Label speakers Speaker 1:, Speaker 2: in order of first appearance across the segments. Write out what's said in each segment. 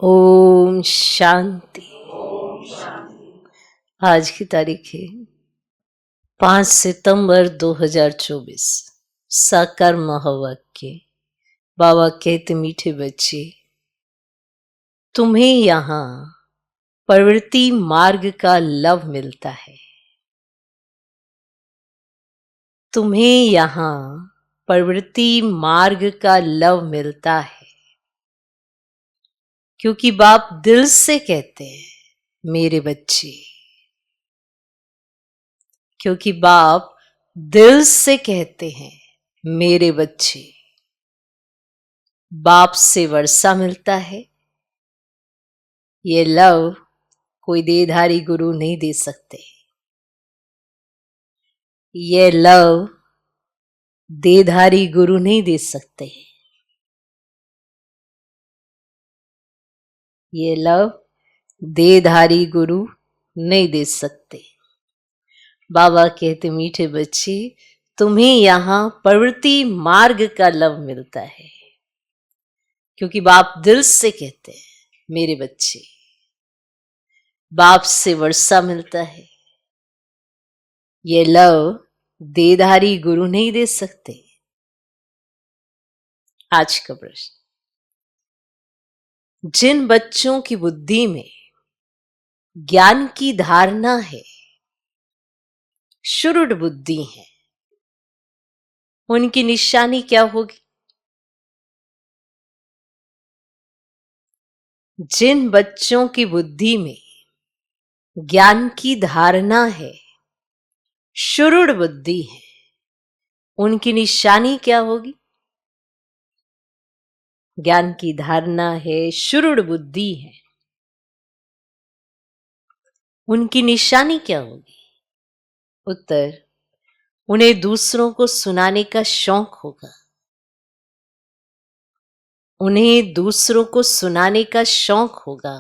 Speaker 1: ओम शांति। आज की तारीख है 5 सितंबर 2024। साकार महावाक्य। बाबा कहते, मीठे बच्चे, तुम्हें यहाँ प्रवृत्ति मार्ग का लव मिलता है। तुम्हें यहाँ प्रवृत्ति मार्ग का लव मिलता है, क्योंकि बाप दिल से कहते हैं मेरे बच्चे। क्योंकि बाप दिल से कहते हैं मेरे बच्चे। बाप से वर्षा मिलता है। ये लव कोई देहधारी गुरु नहीं दे सकते। ये लव देहधारी गुरु नहीं दे सकते। ये लव देहधारी गुरु नहीं दे सकते। बाबा कहते, मीठे बच्चे, तुम्हें यहाँ प्रवृत्ति मार्ग का लव मिलता है, क्योंकि बाप दिल से कहते हैं मेरे बच्चे। बाप से वर्षा मिलता है। ये लव देहधारी गुरु नहीं दे सकते। आज का प्रश्न, जिन बच्चों की बुद्धि में ज्ञान की धारणा है, शुरुड बुद्धि है, उनकी निशानी क्या होगी? जिन बच्चों की बुद्धि में ज्ञान की धारणा है, शुरुड बुद्धि है, उनकी निशानी क्या होगी? ज्ञान की धारणा है, शुरुड बुद्धि है, उनकी निशानी क्या होगी? उत्तर, उन्हें दूसरों को सुनाने का शौक होगा। उन्हें दूसरों को सुनाने का शौक होगा।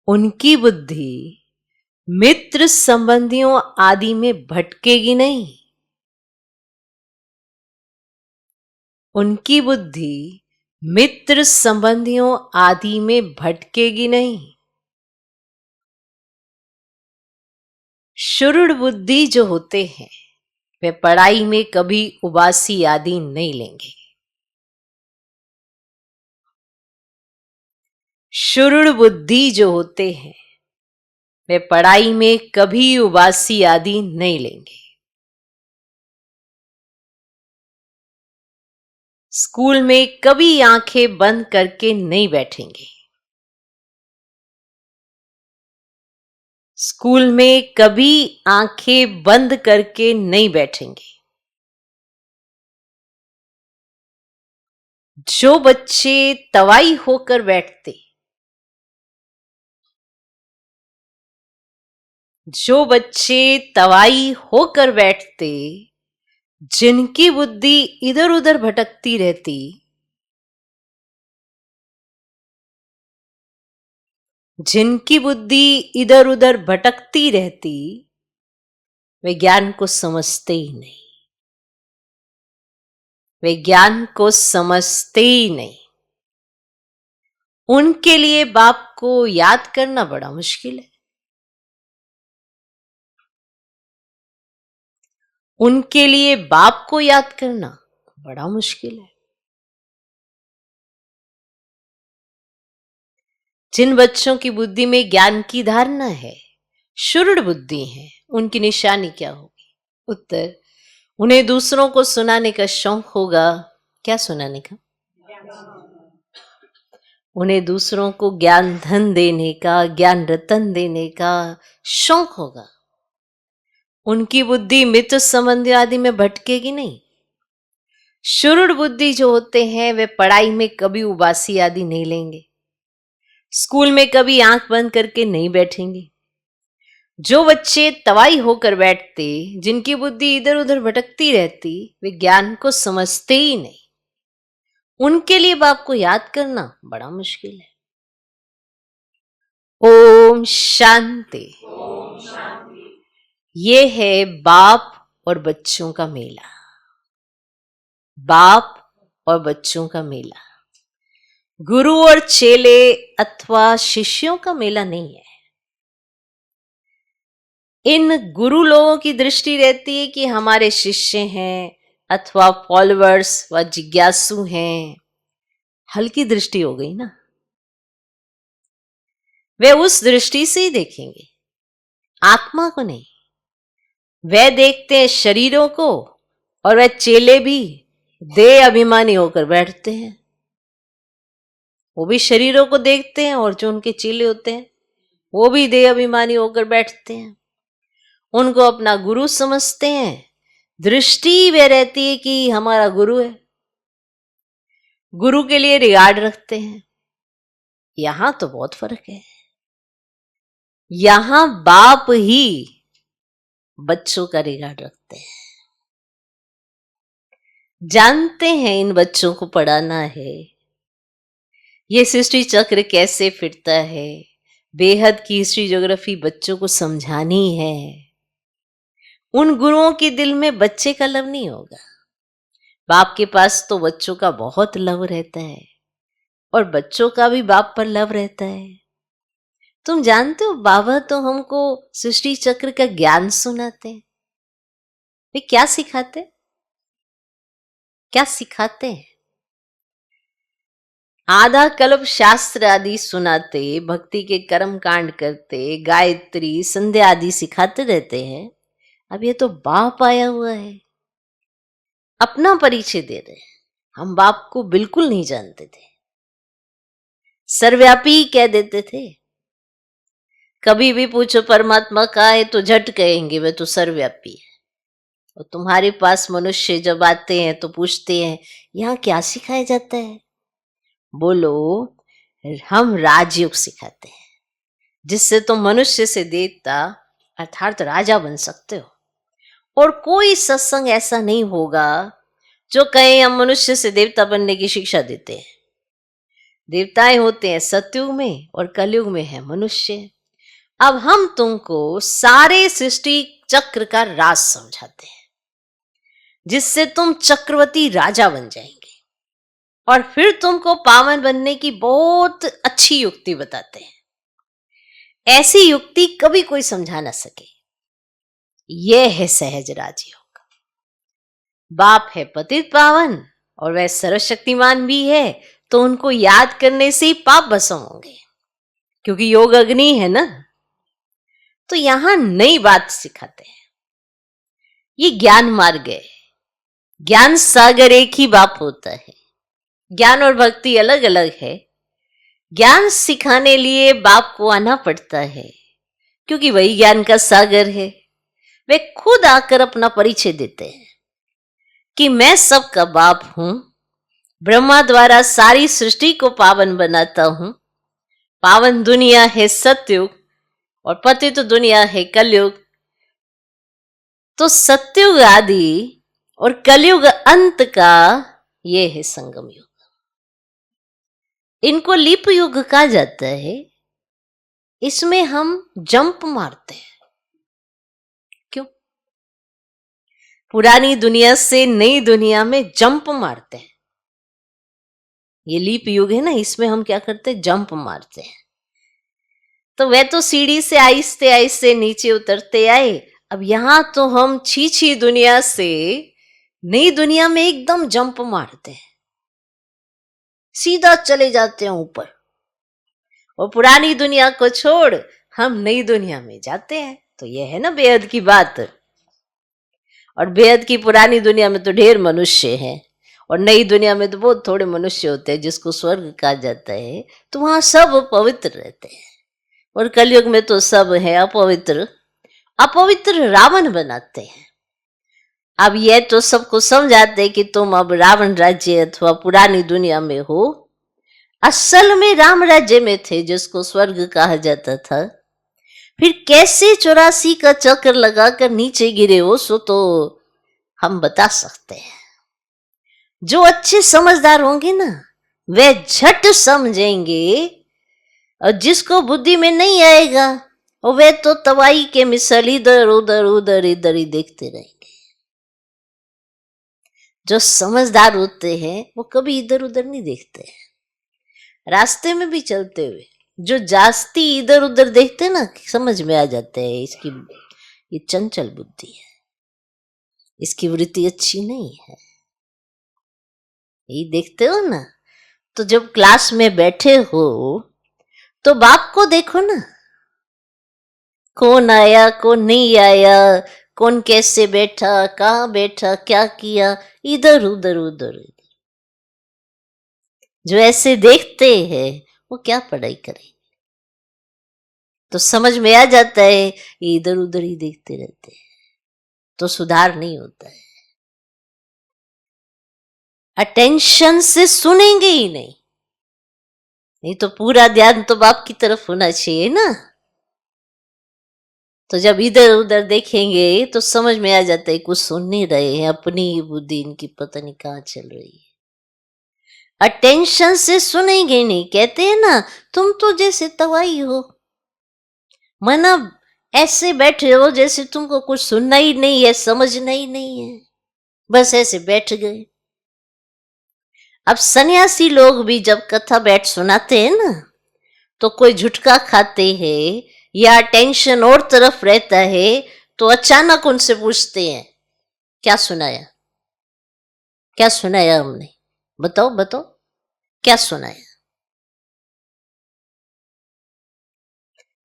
Speaker 1: उनकी बुद्धि मित्र संबंधियों आदि में भटकेगी नहीं। उनकी बुद्धि मित्र संबंधियों आदि में भटकेगी नहीं। शुरुड बुद्धि जो होते हैं, वे पढ़ाई में कभी उबासी आदि नहीं लेंगे। शुरुड बुद्धि जो होते हैं, वे पढ़ाई में कभी उबासी आदि नहीं लेंगे। स्कूल में कभी आंखें बंद करके नहीं बैठेंगे। स्कूल में कभी आंखें बंद करके नहीं बैठेंगे। जो बच्चे तवाई होकर बैठते, जो बच्चे तवाई होकर बैठते, जिनकी बुद्धि इधर उधर भटकती रहती, जिनकी बुद्धि इधर उधर भटकती रहती, वे ज्ञान को समझते ही नहीं। वे ज्ञान को समझते ही नहीं। उनके लिए बाप को याद करना बड़ा मुश्किल है। उनके लिए बाप को याद करना बड़ा मुश्किल है। जिन बच्चों की बुद्धि में ज्ञान की धारणा है, शुरुड बुद्धि है, उनकी निशानी क्या होगी? उत्तर, उन्हें दूसरों को सुनाने का शौक होगा। क्या सुनाने का? उन्हें दूसरों को ज्ञान धन देने का, ज्ञान रतन देने का शौक होगा। उनकी बुद्धि मित्र संबंधी आदि में भटकेगी नहीं। शुरुड बुद्धि जो होते हैं, वे पढ़ाई में कभी उबासी आदि नहीं लेंगे। स्कूल में कभी आंख बंद करके नहीं बैठेंगे। जो बच्चे तवाई होकर बैठते, जिनकी बुद्धि इधर उधर भटकती रहती, वे ज्ञान को समझते ही नहीं। उनके लिए बाप को याद करना बड़ा मुश्किल है। ओम शांति। ये है बाप और बच्चों का मेला। बाप और बच्चों का मेला। गुरु और चेले अथवा शिष्यों का मेला नहीं है। इन गुरु लोगों की दृष्टि रहती है कि हमारे शिष्य हैं अथवा फॉलोअर्स व जिज्ञासु हैं। हल्की दृष्टि हो गई ना। वे उस दृष्टि से ही देखेंगे, आत्मा को नहीं। वे देखते हैं शरीरों को, और वे चेले भी देह अभिमानी होकर बैठते हैं। वो भी शरीरों को देखते हैं, और जो उनके चेले होते हैं वो भी देह अभिमानी होकर बैठते हैं। उनको अपना गुरु समझते हैं। दृष्टि वे रहती है कि हमारा गुरु है, गुरु के लिए रिगार्ड रखते हैं। यहां तो बहुत फर्क है। यहां बाप ही बच्चों का रिगार्ड रखते हैं, जानते हैं इन बच्चों को पढ़ाना है, ये सृष्टि चक्र कैसे फिरता है, बेहद की हिस्ट्री ज्योग्राफी बच्चों को समझानी है। उन गुरुओं के दिल में बच्चे का लव नहीं होगा। बाप के पास तो बच्चों का बहुत लव रहता है, और बच्चों का भी बाप पर लव रहता है। तुम जानते हो, बाबा तो हमको सृष्टि चक्र का ज्ञान सुनाते हैं। वे क्या सिखाते, क्या सिखाते हैं? आधा कल्प शास्त्र आदि सुनाते, भक्ति के कर्म कांड करते, गायत्री संध्या आदि सिखाते रहते हैं। अब ये तो बाप आया हुआ है, अपना परिचय दे रहे हैं। हम बाप को बिल्कुल नहीं जानते थे, सर्वव्यापी कह देते थे। कभी भी पूछो परमात्मा का है तो झट कहेंगे वे तो सर्वव्यापी है। और तुम्हारे पास मनुष्य जब आते हैं तो पूछते हैं यहाँ क्या सिखाया जाता है? बोलो, हम राजयोग सिखाते हैं, जिससे तुम मनुष्य से देवता अर्थात राजा बन सकते हो। और कोई सत्संग ऐसा नहीं होगा जो कहे हम मनुष्य से देवता बनने की शिक्षा देते हैं। देवताएं होते हैं सतयुग में, और कलयुग में है मनुष्य। अब हम तुमको सारे सृष्टि चक्र का राज समझाते हैं, जिससे तुम चक्रवर्ती राजा बन जाएंगे। और फिर तुमको पावन बनने की बहुत अच्छी युक्ति बताते हैं। ऐसी युक्ति कभी कोई समझा ना सके। यह है सहज राजयोग। बाप है पतित पावन, और वह सर्वशक्तिमान भी है, तो उनको याद करने से ही पाप भस्म होंगे, क्योंकि योग अग्नि है ना। तो यहां नई बात सिखाते हैं। ये ज्ञान मार्ग है। ज्ञान सागर एक ही बाप होता है। ज्ञान और भक्ति अलग अलग है। ज्ञान सिखाने लिए बाप को आना पड़ता है, क्योंकि वही ज्ञान का सागर है। वे खुद आकर अपना परिचय देते हैं कि मैं सबका बाप हूं, ब्रह्मा द्वारा सारी सृष्टि को पावन बनाता हूं। पावन दुनिया है सतयुग, और पतित दुनिया है कलयुग। तो सतयुग आदि और कलयुग अंत का ये है संगम युग। इनको लीप युग कहा जाता है। इसमें हम जंप मारते हैं। क्यों? पुरानी दुनिया से नई दुनिया में जंप मारते हैं। ये लीप युग है ना, इसमें हम क्या करते हैं? जंप मारते हैं। तो वह तो सीढ़ी से आहिस्ते आहिस्ते नीचे उतरते आए। अब यहां तो हम छी दुनिया से नई दुनिया में एकदम जंप मारते हैं, सीधा चले जाते हैं ऊपर। और पुरानी दुनिया को छोड़ हम नई दुनिया में जाते हैं। तो यह है ना बेहद की बात। और बेहद की पुरानी दुनिया में तो ढेर मनुष्य हैं, और नई दुनिया में तो बहुत थोड़े मनुष्य होते हैं, जिसको स्वर्ग कहा जाता है। तो वहां सब पवित्र रहते हैं। और कलयुग में तो सब है अपवित्र। अपवित्र रावण बनाते हैं। अब यह तो सबको समझाते कि तुम अब रावण राज्य अथवा पुरानी दुनिया में हो। असल में राम राज्य में थे, जिसको स्वर्ग कहा जाता था। फिर कैसे 84 का चक्कर लगाकर नीचे गिरे हो, सो तो हम बता सकते हैं। जो अच्छे समझदार होंगे ना, वे झट समझेंगे। और जिसको बुद्धि में नहीं आएगा, और वे तो तवाई के मिसल इधर उधर उधर इधर ही देखते रहेंगे। जो समझदार होते हैं वो कभी इधर उधर नहीं देखते हैं। रास्ते में भी चलते हुए जो जास्ती इधर उधर देखते ना, समझ में आ जाते हैं इसकी ये चंचल बुद्धि है, इसकी वृत्ति अच्छी नहीं है। ये देखते हो ना, तो जब क्लास में बैठे हो तो बाप को देखो ना, कौन आया कौन नहीं आया, कौन कैसे बैठा, कहाँ बैठा, क्या किया, इधर उधर उधर। जो ऐसे देखते हैं वो क्या पढ़ाई करें। तो समझ में आ जाता है ये इधर उधर ही देखते रहते हैं, तो सुधार नहीं होता है। अटेंशन से सुनेंगे ही नहीं, नहीं तो पूरा ध्यान तो बाप की तरफ होना चाहिए ना। तो जब इधर उधर देखेंगे तो समझ में आ जाता है कुछ सुन नहीं रहे हैं, अपनी ही बुद्धि इनकी पता नहीं कहाँ चल रही है। अटेंशन से सुनेंगे नहीं, कहते हैं ना तुम तो जैसे तवाई हो, मना ऐसे बैठे हो जैसे तुमको कुछ सुनना ही नहीं है, समझना ही नहीं है, बस ऐसे बैठ गए। अब सन्यासी लोग भी जब कथा बैठ सुनाते हैं ना, तो कोई झुटका खाते हैं या टेंशन और तरफ रहता है, तो अचानक उनसे पूछते हैं क्या सुनाया, क्या सुनाया हमने, बताओ बताओ क्या सुनाया।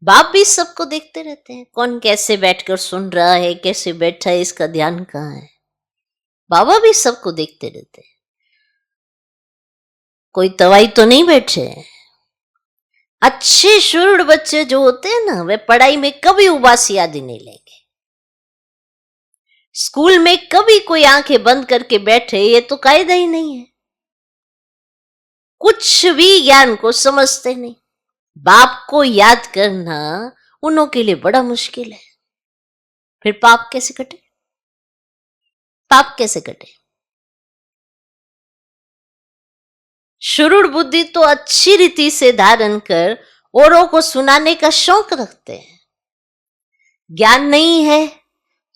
Speaker 1: बाप भी सबको देखते रहते हैं, कौन कैसे बैठकर सुन रहा है, कैसे बैठा है, इसका ध्यान कहाँ है। बाबा भी सबको देखते रहते हैं, कोई तवाई तो नहीं बैठे हैं। अच्छे शुरू बच्चे जो होते हैं ना, वे पढ़ाई में कभी उबासी आदि नहीं लेंगे। स्कूल में कभी कोई आंखें बंद करके बैठे ये तो कायदा ही नहीं है। कुछ भी ज्ञान को समझते नहीं। बाप को याद करना उनों के लिए बड़ा मुश्किल है। फिर पाप कैसे कटे, पाप कैसे कटे। शुरूढ़ बुद्धि तो अच्छी रीति से धारण कर औरों को सुनाने का शौक रखते हैं। ज्ञान नहीं है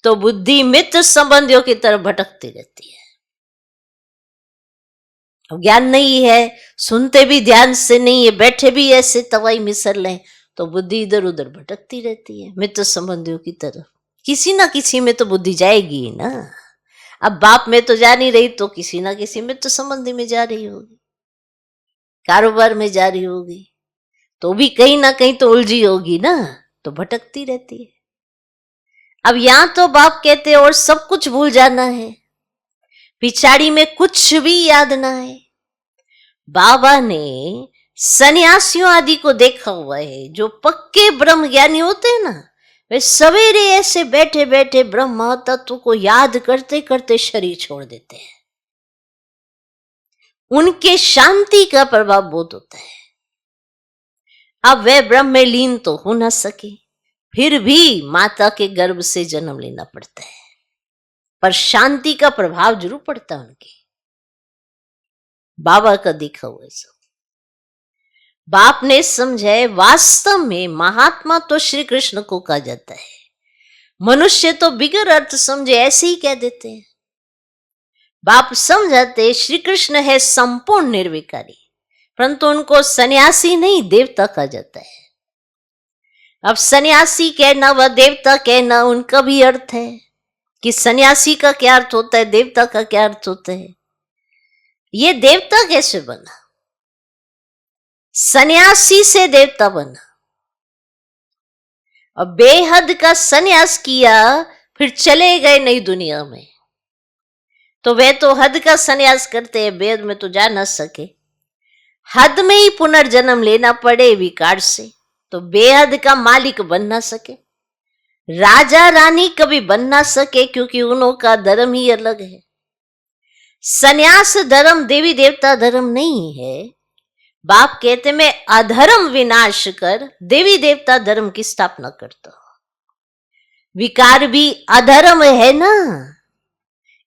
Speaker 1: तो बुद्धि मित्र संबंधियों की तरफ भटकती रहती है। अब ज्ञान नहीं है, सुनते भी ध्यान से नहीं है, बैठे भी ऐसे तवाई मिसर लें, तो बुद्धि इधर उधर भटकती रहती है मित्र संबंधियों की तरफ। किसी ना किसी में तो बुद्धि जाएगी ही ना। अब बाप में तो जा नहीं रही तो किसी ना किसी मित्र संबंधी में जा रही होगी, कारोबार में जा रही होगी, तो भी कहीं ना कहीं तो उलझी होगी ना, तो भटकती रहती है। अब यहां तो बाप कहते और सब कुछ भूल जाना है, पिछाड़ी में कुछ भी याद ना है। बाबा ने सन्यासियों आदि को देखा हुआ है, जो पक्के ब्रह्म ज्ञानी होते हैं ना, वे सवेरे ऐसे बैठे बैठे ब्रह्म तत्व को याद करते करते शरीर छोड़ देते हैं। उनके शांति का प्रभाव बहुत होता है। अब वे ब्रह्म में लीन तो हो ना सके, फिर भी माता के गर्भ से जन्म लेना पड़ता है, पर शांति का प्रभाव जरूर पड़ता है उनके। बाबा का देखा हुआ सब बाप ने समझे। वास्तव में महात्मा तो श्री कृष्ण को कहा जाता है, मनुष्य तो बिगर अर्थ समझे ऐसे ही कह देते हैं। बाप समझाते श्री कृष्ण है संपूर्ण निर्विकारी, परंतु उनको सन्यासी नहीं देवता कहा जाता है। अब सन्यासी कहना व देवता कहना उनका भी अर्थ है कि सन्यासी का क्या अर्थ होता है, देवता का क्या अर्थ होता है। ये देवता कैसे बना, सन्यासी से देवता बना। और बेहद का सन्यास किया, फिर चले गए नई दुनिया में, तो वे तो हद का सन्यास करते हैं, बेहद में तो जा न सके। हद में ही पुनर्जन्म लेना पड़े विकार से, तो बेहद का मालिक बन ना सके। राजा रानी कभी बन ना सके, क्योंकि उन्हों का धर्म ही अलग है। सन्यास धर्म देवी देवता धर्म नहीं है। बाप कहते मैं अधर्म विनाश कर देवी देवता धर्म की स्थापना करता हूं। विकार भी अधर्म है ना,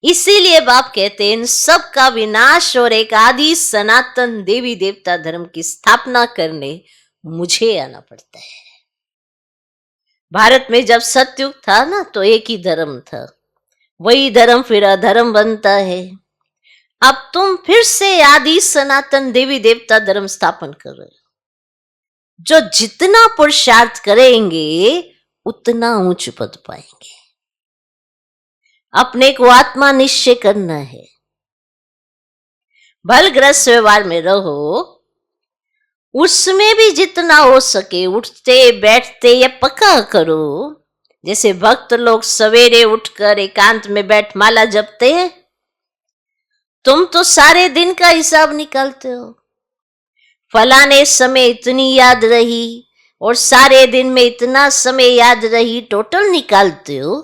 Speaker 1: इसीलिए बाप कहते हैं इन सब का विनाश और एक आदि सनातन देवी देवता धर्म की स्थापना करने मुझे आना पड़ता है। भारत में जब सतयुग था ना, तो एक ही धर्म था, वही धर्म फिर अधर्म बनता है। अब तुम फिर से आदि सनातन देवी देवता धर्म स्थापन कर रहे हो। जो जितना पुरुषार्थ करेंगे उतना ऊंच पद पाएंगे। अपने को आत्मा निश्चय करना है। भल ग्रस्त व्यवहार में रहो, उसमें भी जितना हो सके उठते बैठते ये पक्का करो। जैसे भक्त लोग सवेरे उठकर एकांत में बैठ माला जपते हैं, तुम तो सारे दिन का हिसाब निकालते हो। फलाने समय इतनी याद रही और सारे दिन में इतना समय याद रही, टोटल निकालते हो।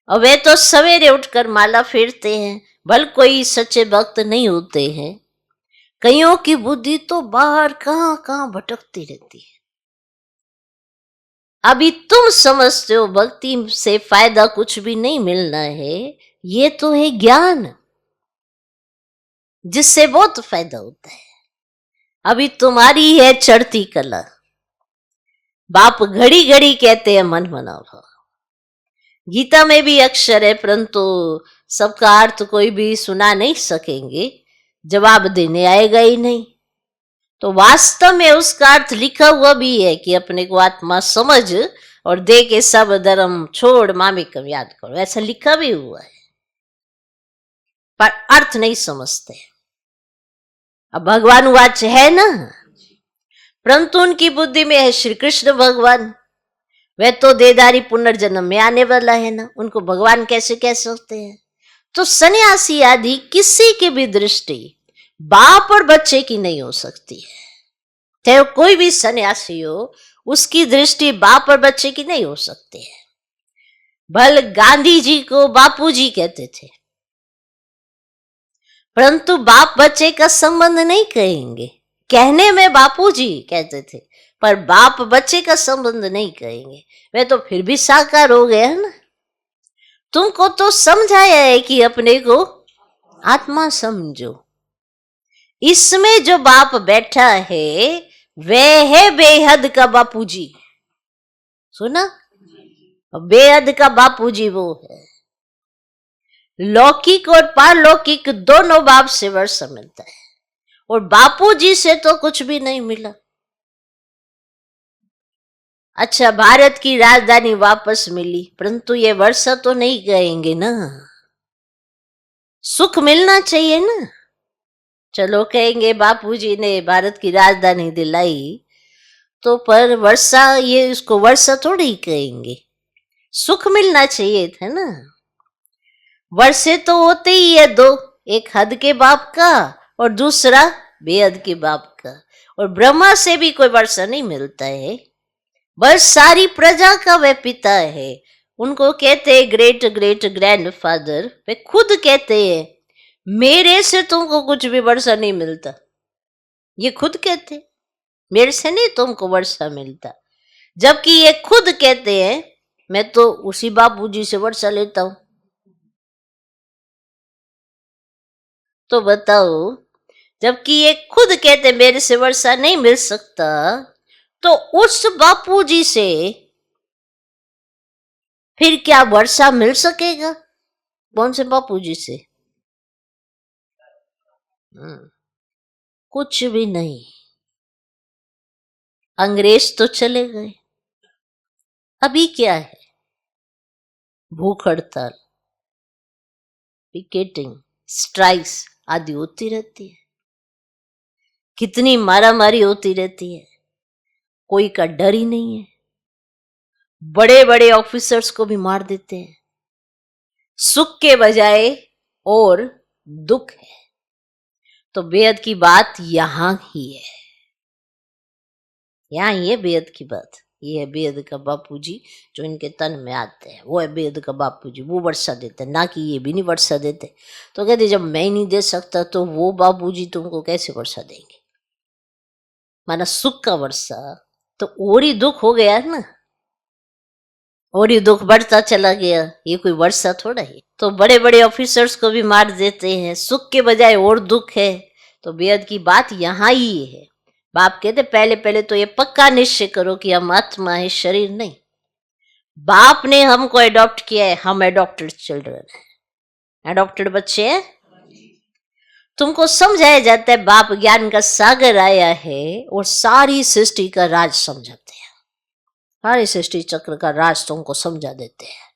Speaker 1: और वे तो सवेरे उठकर माला फेरते हैं, भल कोई सच्चे भक्त नहीं होते हैं। कईयों की बुद्धि तो बाहर कहां कहां भटकती रहती है। अभी तुम समझते हो भक्ति से फायदा कुछ भी नहीं मिलना है, ये तो है ज्ञान जिससे बहुत फायदा होता है। अभी तुम्हारी है चढ़ती कला। बाप घड़ी घड़ी कहते हैं मन मना भाव। गीता में भी अक्षर है, परंतु सबका अर्थ कोई भी सुना नहीं सकेंगे, जवाब देने आएगा ही नहीं। तो वास्तव में उसका अर्थ लिखा हुआ भी है कि अपने को आत्मा समझ और दे के सब धर्म छोड़ मामिकम याद करो, ऐसा लिखा भी हुआ है, पर अर्थ नहीं समझते। अब भगवान वाच है ना, परंतु उनकी बुद्धि में है श्री कृष्ण भगवान। वह तो देदारी पुनर्जन्म में आने वाला है ना, उनको भगवान कैसे कह सकते हैं। तो सन्यासी आदि किसी की भी दृष्टि बाप और बच्चे की नहीं हो सकती है। चाहे कोई भी सन्यासी हो, उसकी दृष्टि बाप और बच्चे की नहीं हो सकती है। भल गांधी जी को बापूजी कहते थे, परंतु बाप बच्चे का संबंध नहीं कहेंगे। कहने में बापूजी कहते थे, पर बाप बच्चे का संबंध नहीं कहेंगे। वे तो फिर भी साकार हो गया है ना। तुमको तो समझाया है कि अपने को आत्मा समझो। इसमें जो बाप बैठा है वह है बेहद का बापूजी। सुना, बेहद का बापूजी वो है। लौकिक और पारलौकिक दोनों बाप से वर्षा मिलता है, और बापूजी से तो कुछ भी नहीं मिला। अच्छा, भारत की राजधानी वापस मिली, परंतु ये वर्षा तो नहीं कहेंगे ना। सुख मिलना चाहिए ना। चलो कहेंगे बापूजी ने भारत की राजधानी दिलाई, तो पर वर्षा, ये उसको वर्षा थोड़ी कहेंगे। सुख मिलना चाहिए था ना। वर्षे तो होते ही है दो, एक हद के बाप का और दूसरा बेहद के बाप का। और ब्रह्मा से भी कोई वर्षा नहीं मिलता है, बस सारी प्रजा का वह पिता है। उनको कहते हैं ग्रेट ग्रेट ग्रैंडफादर। वे खुद कहते हैं मेरे से तुमको कुछ भी वर्षा नहीं मिलता। ये खुद कहते मेरे से नहीं तुमको वर्षा मिलता, जबकि ये खुद कहते हैं मैं तो उसी बापूजी से वर्षा लेता हूं। तो बताओ, जबकि ये खुद कहते मेरे से वर्षा नहीं मिल सकता, तो उस बापूजी से फिर क्या वर्षा मिल सकेगा? कौन से बापूजी से? कुछ भी नहीं। अंग्रेज तो चले गए, अभी क्या है? भूख हड़ताल, पिकेटिंग, स्ट्राइक्स आदि होती रहती है। कितनी मारामारी होती रहती है, कोई का डर ही नहीं है। बड़े बड़े ऑफिसर्स को भी मार देते हैं, सुख के बजाय और दुख है। तो बेहद की बात यहां ही है, यहां ये बेहद की बात। ये है बेहद का बापूजी जो इनके तन में आते हैं, वो है बेहद का बापूजी। वो वर्षा देते हैं, ना कि ये भी नहीं वर्षा देते। तो कहते जब मैं नहीं दे सकता तो वो बापूजी तुमको कैसे वर्षा देंगे? माना सुख का वर्षा तो और ही दुख हो गया ना, और ही दुख बढ़ता चला गया। ये कोई वर्षा थोड़ा है। तो बड़े बड़े ऑफिसर्स को भी मार देते हैं, सुख के बजाय और दुख है। तो बेहद की बात यहाँ ही है। बाप कहते पहले पहले तो ये पक्का निश्चय करो कि हम आत्मा है, शरीर नहीं। बाप ने हमको अडॉप्ट किया है, हम अडॉप्टेड चिल्ड्रन है, अडॉप्टेड बच्चे हैं। तुमको समझाया जाता है बाप ज्ञान का सागर आया है और सारी सृष्टि का राज समझाते हैं, सारी सृष्टि चक्र का राज तुमको समझा देते हैं,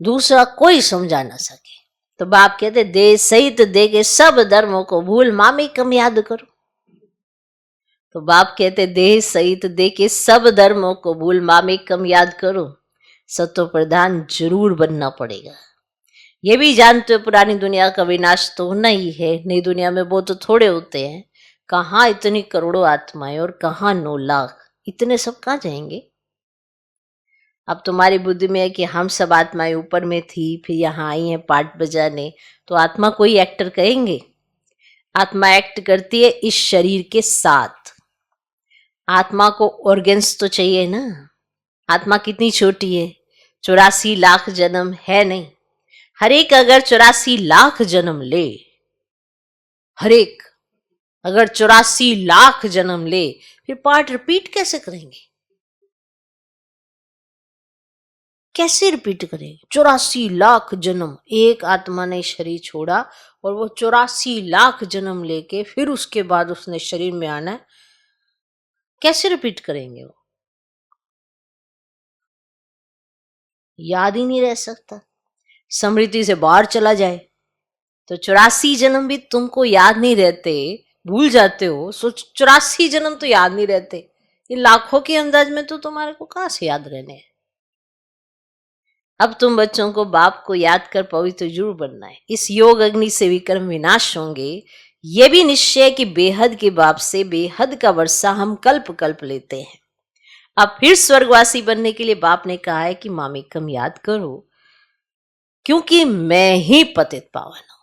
Speaker 1: दूसरा कोई समझा ना सके। तो बाप कहते दे सहित दे के सब धर्मों को भूल मामी कम याद करो। तो बाप कहते देह सहित दे के सब धर्मों को भूल मामी कम याद करो। सत्व प्रधान जरूर बनना पड़ेगा। ये भी जानते हो पुरानी दुनिया का विनाश तो होना ही है, नई दुनिया में वो तो थोड़े होते हैं। कहाँ इतनी करोड़ों आत्माएं और कहाँ 9 लाख, इतने सब कहाँ जाएंगे। अब तुम्हारी बुद्धि में है कि हम सब आत्माएं ऊपर में थी, फिर यहाँ आई हैं पार्ट बजाने, तो आत्मा कोई एक्टर कहेंगे? आत्मा एक्ट करती है इस शरीर के साथ। आत्मा को ऑर्गन्स तो चाहिए ना। आत्मा कितनी छोटी है, 84 लाख जन्म है नहीं। हर एक अगर 84 लाख जन्म ले, हर एक अगर 84 लाख जन्म ले, फिर पार्ट रिपीट कैसे करेंगे? कैसे रिपीट करेंगे? 84 लाख जन्म एक आत्मा ने शरीर छोड़ा और वो 84 लाख जन्म लेके फिर उसके बाद उसने शरीर में आना है, कैसे रिपीट करेंगे? वो याद ही नहीं रह सकता। स्मृति से बाहर चला जाए तो 84 जन्म भी तुमको याद नहीं रहते, भूल जाते हो। सो 84 जन्म तो याद नहीं रहते, ये लाखों के अंदाज में तो तुम्हारे को कहां से याद रहने हैं। अब तुम बच्चों को बाप को याद कर पवित्र जरूर बनना है। इस योग अग्नि से विक्रम विनाश होंगे, ये भी निश्चय कि बेहद के बाप से बेहद का वर्षा हम कल्प कल्प लेते हैं। अब फिर स्वर्गवासी बनने के लिए बाप ने कहा है कि मामी कम याद करो, क्योंकि मैं ही पतित पावन हूं।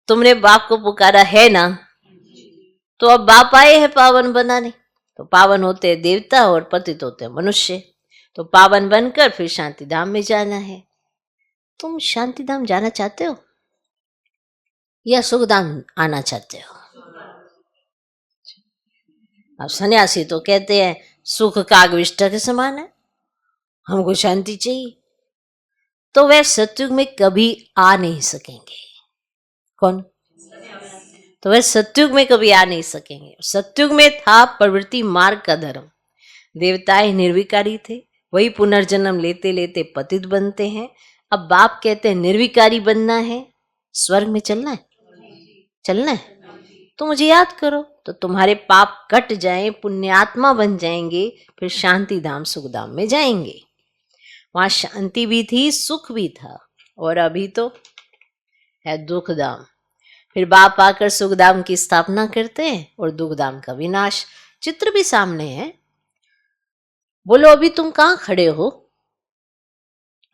Speaker 1: तुमने बाप को पुकारा है ना, तो अब बाप आए हैं पावन बनाने। तो पावन होते हैं देवता और पतित होते हैं मनुष्य। तो पावन बनकर फिर शांति धाम में जाना है। तुम शांति धाम जाना चाहते हो या सुख धाम आना चाहते हो? अब सन्यासी तो कहते हैं सुख कागविष्टा के समान है, हमको शांति चाहिए। तो वह सतयुग में कभी आ नहीं सकेंगे। कौन? तो वह सतयुग में कभी आ नहीं सकेंगे। सतयुग में था प्रवृत्ति मार्ग का धर्म। देवताएं निर्विकारी थे, वही पुनर्जन्म लेते लेते पतित बनते हैं। अब बाप कहते हैं निर्विकारी बनना है, स्वर्ग में चलना है, चलना है तो मुझे याद करो, तो तुम्हारे पाप कट जाएं, पुण्यात्मा बन जाएंगे, फिर शांति धाम सुख धाम में जाएंगे। वहां शांति भी थी, सुख भी था, और अभी तो है दुख धाम। फिर बाप आकर सुख धाम की स्थापना करते हैं और दुख धाम का विनाश। चित्र भी सामने है। बोलो अभी तुम कहाँ खड़े हो?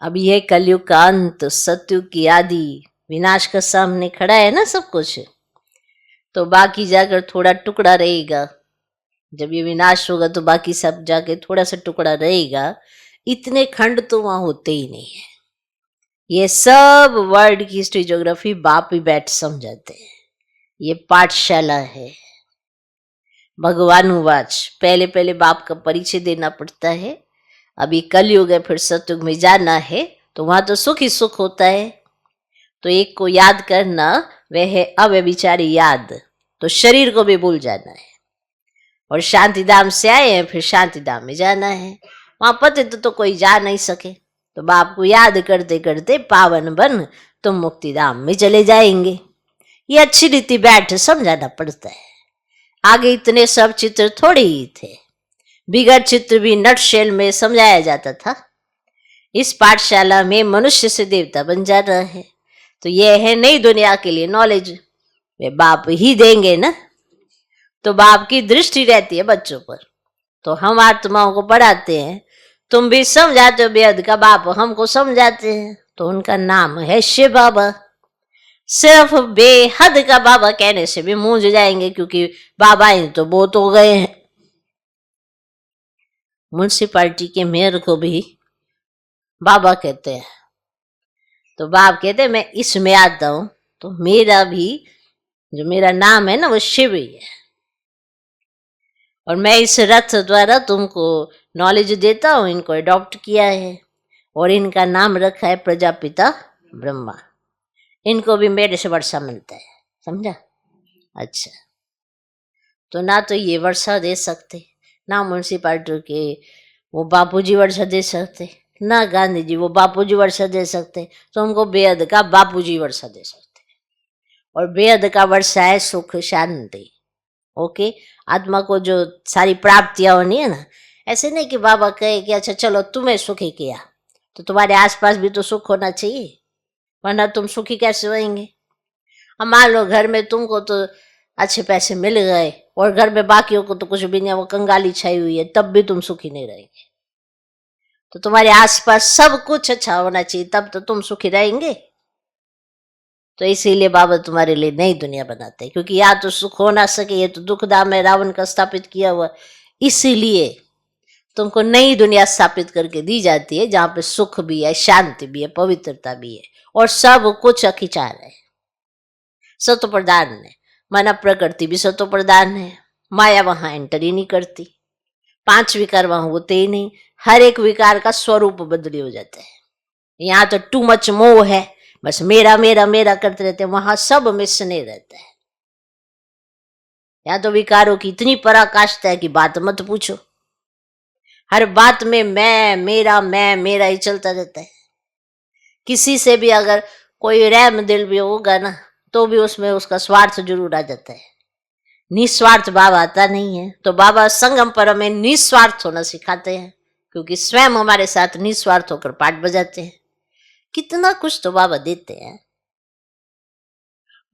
Speaker 1: अभी है कलयुग का अंत, सतयुग की आदि, विनाश का सामने खड़ा है ना सब कुछ। तो बाकी जाकर थोड़ा टुकड़ा रहेगा। जब ये विनाश होगा तो बाकी सब जाके थोड़ा सा टुकड़ा रहेगा। इतने खंड तो वहां होते ही नहीं है। ये सब वर्ल्ड की हिस्ट्री ज्योग्राफी बाप ही बैठ समझाते हैं। ये पाठशाला है। भगवानुवाच, पहले पहले बाप का परिचय देना पड़ता है। अभी कलयुग है, फिर सतयुग में जाना है, तो वहां तो सुख ही सुख होता है। तो एक को याद करना, वह है अव्यभिचारी याद। तो शरीर को भी भूल जाना है। और शांति धाम से आए हैं, फिर शांति धाम में जाना है। वहां पतित तो कोई जा नहीं सके, तो बाप को याद करते करते पावन बन तुम मुक्ति धाम में चले जाएंगे। ये अच्छी रीति बैठ समझाना पड़ता है। आगे इतने सब चित्र थोड़े ही थे, बिगड़ चित्र भी नटशेल में समझाया जाता था। इस पाठशाला में मनुष्य से देवता बन जा रहा है। तो यह है नई दुनिया के लिए नॉलेज, वे बाप ही देंगे ना। तो बाप की दृष्टि रहती है बच्चों पर। तो हम आत्माओं को पढ़ाते हैं, तुम भी समझाते हो बेहद का बाप हमको समझाते हैं। तो उनका नाम है शिव बाबा। सिर्फ बेहद का बाबा कहने से भी मूंझ जाएंगे, क्योंकि बाबा ही तो बहुत हो गए हैं। म्युनिसिपालिटी के मेयर को भी बाबा कहते हैं। तो बाप कहते हैं मैं इसमें आता हूं, तो मेरा भी जो मेरा नाम है ना वो शिव ही है। और मैं इस रथ द्वारा तुमको नॉलेज देता हूं। इनको अडॉप्ट किया है और इनका नाम रखा है प्रजापिता ब्रह्मा। इनको भी मेरे से वर्षा मिलता है, समझा? अच्छा, तो ना तो ये वर्षा दे सकते, ना म्यूनसिपालिटी के वो बापूजी वर्षा दे सकते, ना गांधी जी वो बापूजी वर्षा दे सकते, तो हमको बेहद का बापूजी वर्षा दे सकते। और बेहद का वर्षा है सुख शांति। ओके, आत्मा को जो सारी प्राप्तियां होनी है ना, ऐसे नहीं कि बाबा कहे कि अच्छा चलो तुम्हें सुखी किया, तो तुम्हारे आसपास भी तो सुख होना चाहिए, वरना तुम सुखी कैसे होंगे? अब मान लो घर में तुमको तो अच्छे पैसे मिल गए और घर में बाकियों को तो कुछ भी नहीं, वो कंगाली छाई हुई है, तब भी तुम सुखी नहीं रहेंगे। तो तुम्हारे आसपास सब कुछ अच्छा होना चाहिए, तब तो तुम सुखी रहेंगे। तो इसीलिए बाबा तुम्हारे लिए नई दुनिया बनाते हैं, क्योंकि या तो सुख हो ना सके, ये तो दुखधाम है रावण का स्थापित किया हुआ, इसीलिए तुमको नई दुनिया स्थापित करके दी जाती है, जहां पे सुख भी है, शांति भी है, पवित्रता भी है, और सब कुछ अखिचार है, सत्व प्रधान है। माना प्रकृति भी सत्व प्रधान है, माया वहां एंटर ही नहीं करती, 5 विकार वहां होते ही नहीं, हर एक विकार का स्वरूप बदली हो जाता है। यहाँ तो टू मच मोह है, बस मेरा मेरा मेरा करते रहते हैं, वहां सब मिस नहीं रहता है। यहाँ तो विकारों की इतनी पराकाष्ठा है कि बात मत पूछो, हर बात में मैं मेरा ही चलता रहता है। किसी से भी अगर कोई रहम दिल भी होगा ना, तो भी उसमें उसका स्वार्थ जरूर आ जाता है, निस्वार्थ भाव आता नहीं है। तो बाबा संगम पर हमें निस्वार्थ होना सिखाते हैं, क्योंकि स्वयं हमारे साथ निस्वार्थ होकर पाठ बजाते हैं। कितना कुछ तो बाबा देते हैं।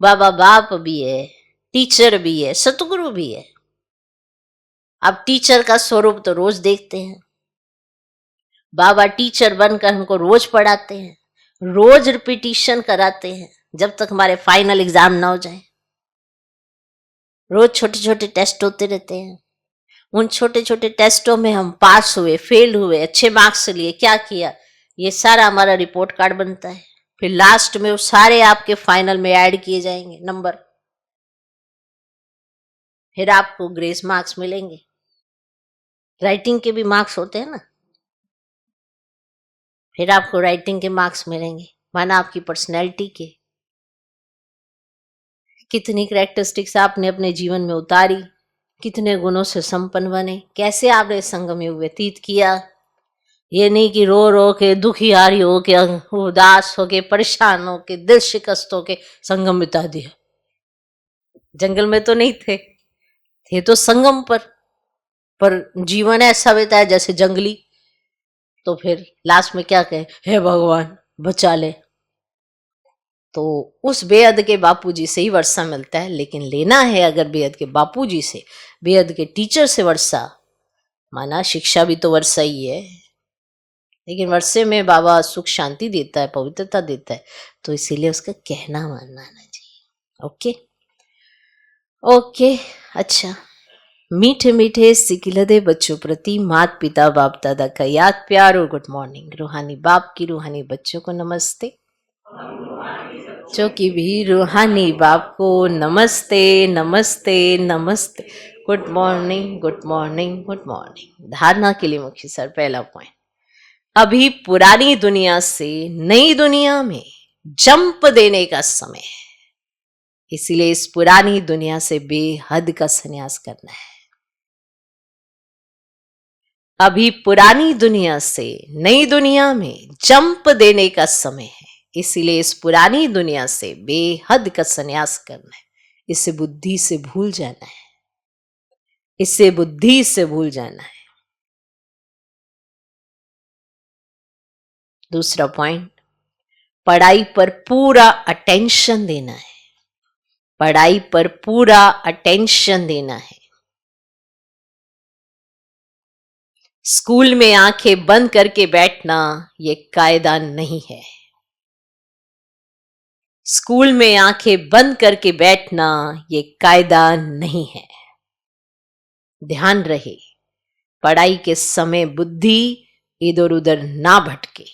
Speaker 1: बाबा बाप भी है, टीचर भी है, सतगुरु भी है। अब टीचर का स्वरूप तो रोज देखते हैं, बाबा टीचर बनकर हमको रोज पढ़ाते हैं, रोज रिपीटिशन कराते हैं, जब तक हमारे फाइनल एग्जाम ना हो जाए। रोज छोटे छोटे टेस्ट होते रहते हैं, उन छोटे छोटे टेस्टों में हम पास हुए, फेल हुए, अच्छे मार्क्स लिए, क्या किया, ये सारा हमारा रिपोर्ट कार्ड बनता है। फिर लास्ट में वो सारे आपके फाइनल में ऐड किए जाएंगे नंबर, फिर आपको ग्रेस मार्क्स मिलेंगे। राइटिंग के भी मार्क्स होते हैं ना, फिर आपको राइटिंग के मार्क्स मिलेंगे, माना आपकी पर्सनैलिटी के कितनी कैरेक्टरिस्टिक्स आपने अपने जीवन में उतारी, कितने गुणों से संपन्न बने, कैसे आपने संगम युग व्यतीत किया। ये नहीं कि रो रो के, दुखियारी हो के, उदास हो के, परेशान हो के, दिल शिकस्त हो के संगम बिता दिया। जंगल में तो नहीं थे तो संगम पर जीवन ऐसा बिताया जैसे जंगली। तो फिर लास्ट में क्या कहे, हे भगवान बचा ले। तो उस बेअद के बापूजी से ही वर्षा मिलता है, लेकिन लेना है अगर बेअद के बापूजी से, बेअद के टीचर से वर्षा, माना शिक्षा भी तो वर्षा ही है, लेकिन वर्षे में बाबा सुख शांति देता है, पवित्रता देता है, तो इसीलिए उसका कहना मानना आना चाहिए। Okay okay. अच्छा, मीठे मीठे सिकिलदे बच्चों प्रति माता पिता बाप दादा का याद प्यार और गुड मॉर्निंग। रूहानी बाप की रूहानी बच्चों को नमस्ते, बच्चों की भी रूहानी बाप को नमस्ते नमस्ते नमस्ते। Good morning good morning good morning. धारणा के लिए मुख्य सर पहला पॉइंट, अभी पुरानी दुनिया से नई दुनिया में जंप देने का समय है, इसीलिए इस पुरानी दुनिया से बेहद का संन्यास करना है। अभी पुरानी दुनिया से नई दुनिया में जंप देने का समय है, इसीलिए इस पुरानी दुनिया से बेहद का संन्यास करना है। इसे बुद्धि से भूल जाना है, इसे बुद्धि से भूल जाना है। दूसरा पॉइंट, पढ़ाई पर पूरा अटेंशन देना है, पढ़ाई पर पूरा अटेंशन देना है। स्कूल में आंखें बंद करके बैठना ये कायदा नहीं है, स्कूल में आंखें बंद करके बैठना ये कायदा नहीं है। ध्यान रहे, पढ़ाई के समय बुद्धि इधर उधर ना भटके,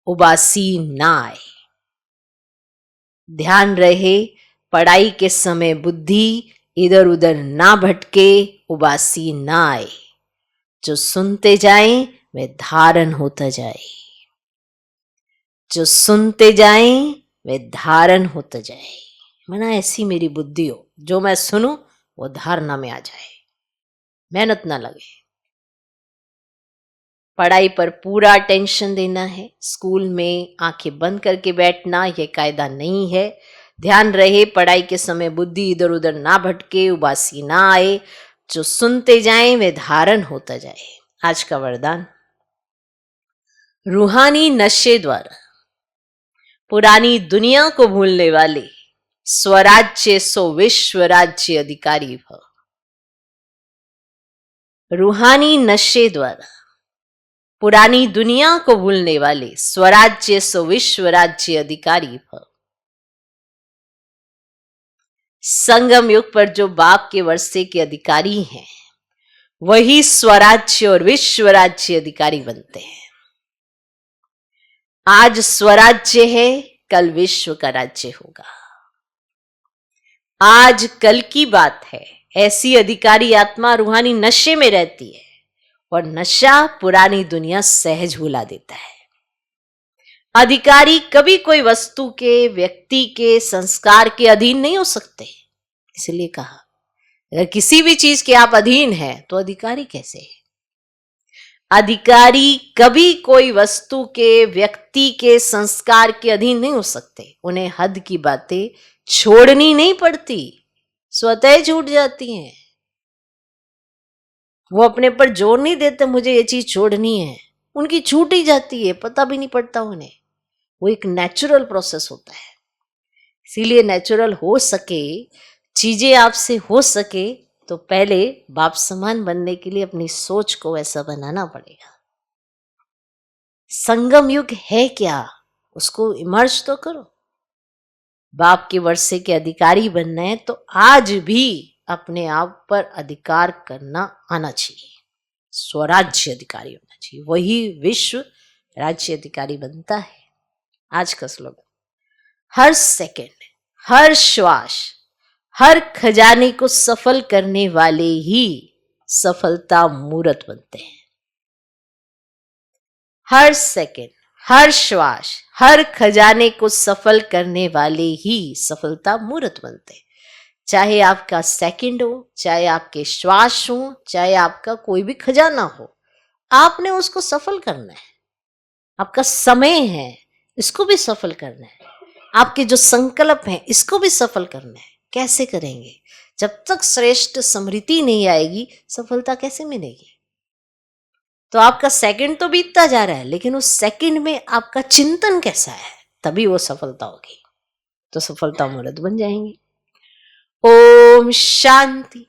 Speaker 1: उबासी ना आए। ध्यान रहे, पढ़ाई के समय बुद्धि इधर उधर ना भटके, उबासी ना आए। जो सुनते जाएं वे धारण होता जाए, जो सुनते जाएं वे धारण होते जाए। मना ऐसी मेरी बुद्धि हो, जो मैं सुनूं वो धारणा में आ जाए, मेहनत ना लगे। पढ़ाई पर पूरा टेंशन देना है, स्कूल में आंखें बंद करके बैठना ये कायदा नहीं है। ध्यान रहे पढ़ाई के समय बुद्धि इधर उधर ना भटके, उबासी ना आए, जो सुनते जाएं वे धारण होता जाए। आज का वरदान, रूहानी नशे द्वारा पुरानी दुनिया को भूलने वाले स्वराज्य सो विश्व राज्य अधिकारी भव। रूहानी नशे द्वारा पुरानी दुनिया को भूलने वाले स्वराज्य सो विश्व राज्य अधिकारी भव। संगम युग पर जो बाप के वर्षे के अधिकारी हैं वही स्वराज्य और विश्व राज्य अधिकारी बनते हैं। आज स्वराज्य है, कल विश्व का राज्य होगा। आज कल की बात है। ऐसी अधिकारी आत्मा रूहानी नशे में रहती है और नशा पुरानी दुनिया सहज भुला देता है। अधिकारी कभी कोई वस्तु के, व्यक्ति के, संस्कार के अधीन नहीं हो सकते। इसलिए कहा अगर किसी भी चीज के आप अधीन हैं तो अधिकारी कैसे है? अधिकारी कभी कोई वस्तु के, व्यक्ति के, संस्कार के अधीन नहीं हो सकते। उन्हें हद की बातें छोड़नी नहीं पड़ती, स्वतः छूट जाती हैं। वो अपने पर जोर नहीं देते मुझे ये चीज छोड़नी है, उनकी छूट ही जाती है, पता भी नहीं पड़ता उन्हें। वो एक नेचुरल प्रोसेस होता है। इसीलिए नेचुरल हो सके, चीजें आपसे हो सके तो पहले बाप समान बनने के लिए अपनी सोच को ऐसा बनाना पड़ेगा। संगम युग है क्या, उसको इमर्ज तो करो। बाप के वर्षे के अधिकारी बनना है तो आज भी अपने आप पर अधिकार करना आना चाहिए। स्वराज्य अधिकारी होना चाहिए, वही विश्व राज्य अधिकारी बनता है। आज का स्लोगन, हर सेकंड, हर श्वास, हर खजाने को सफल करने वाले ही सफलता मूर्त बनते हैं। हर सेकंड, हर श्वास, हर खजाने को सफल करने वाले ही सफलता मूर्त बनते हैं। चाहे आपका सेकंड हो, चाहे आपके श्वास हो, चाहे आपका कोई भी खजाना हो, आपने उसको सफल करना है। आपका समय है, इसको भी सफल करना है। आपके जो संकल्प हैं इसको भी सफल करना है। कैसे करेंगे? जब तक श्रेष्ठ स्मृति नहीं आएगी सफलता कैसे मिलेगी? तो आपका सेकंड तो बीतता जा रहा है, लेकिन उस सेकंड में आपका चिंतन कैसा है, तभी वो सफलता होगी। तो सफलता मूर्त बन जाएंगे। ओम शांति।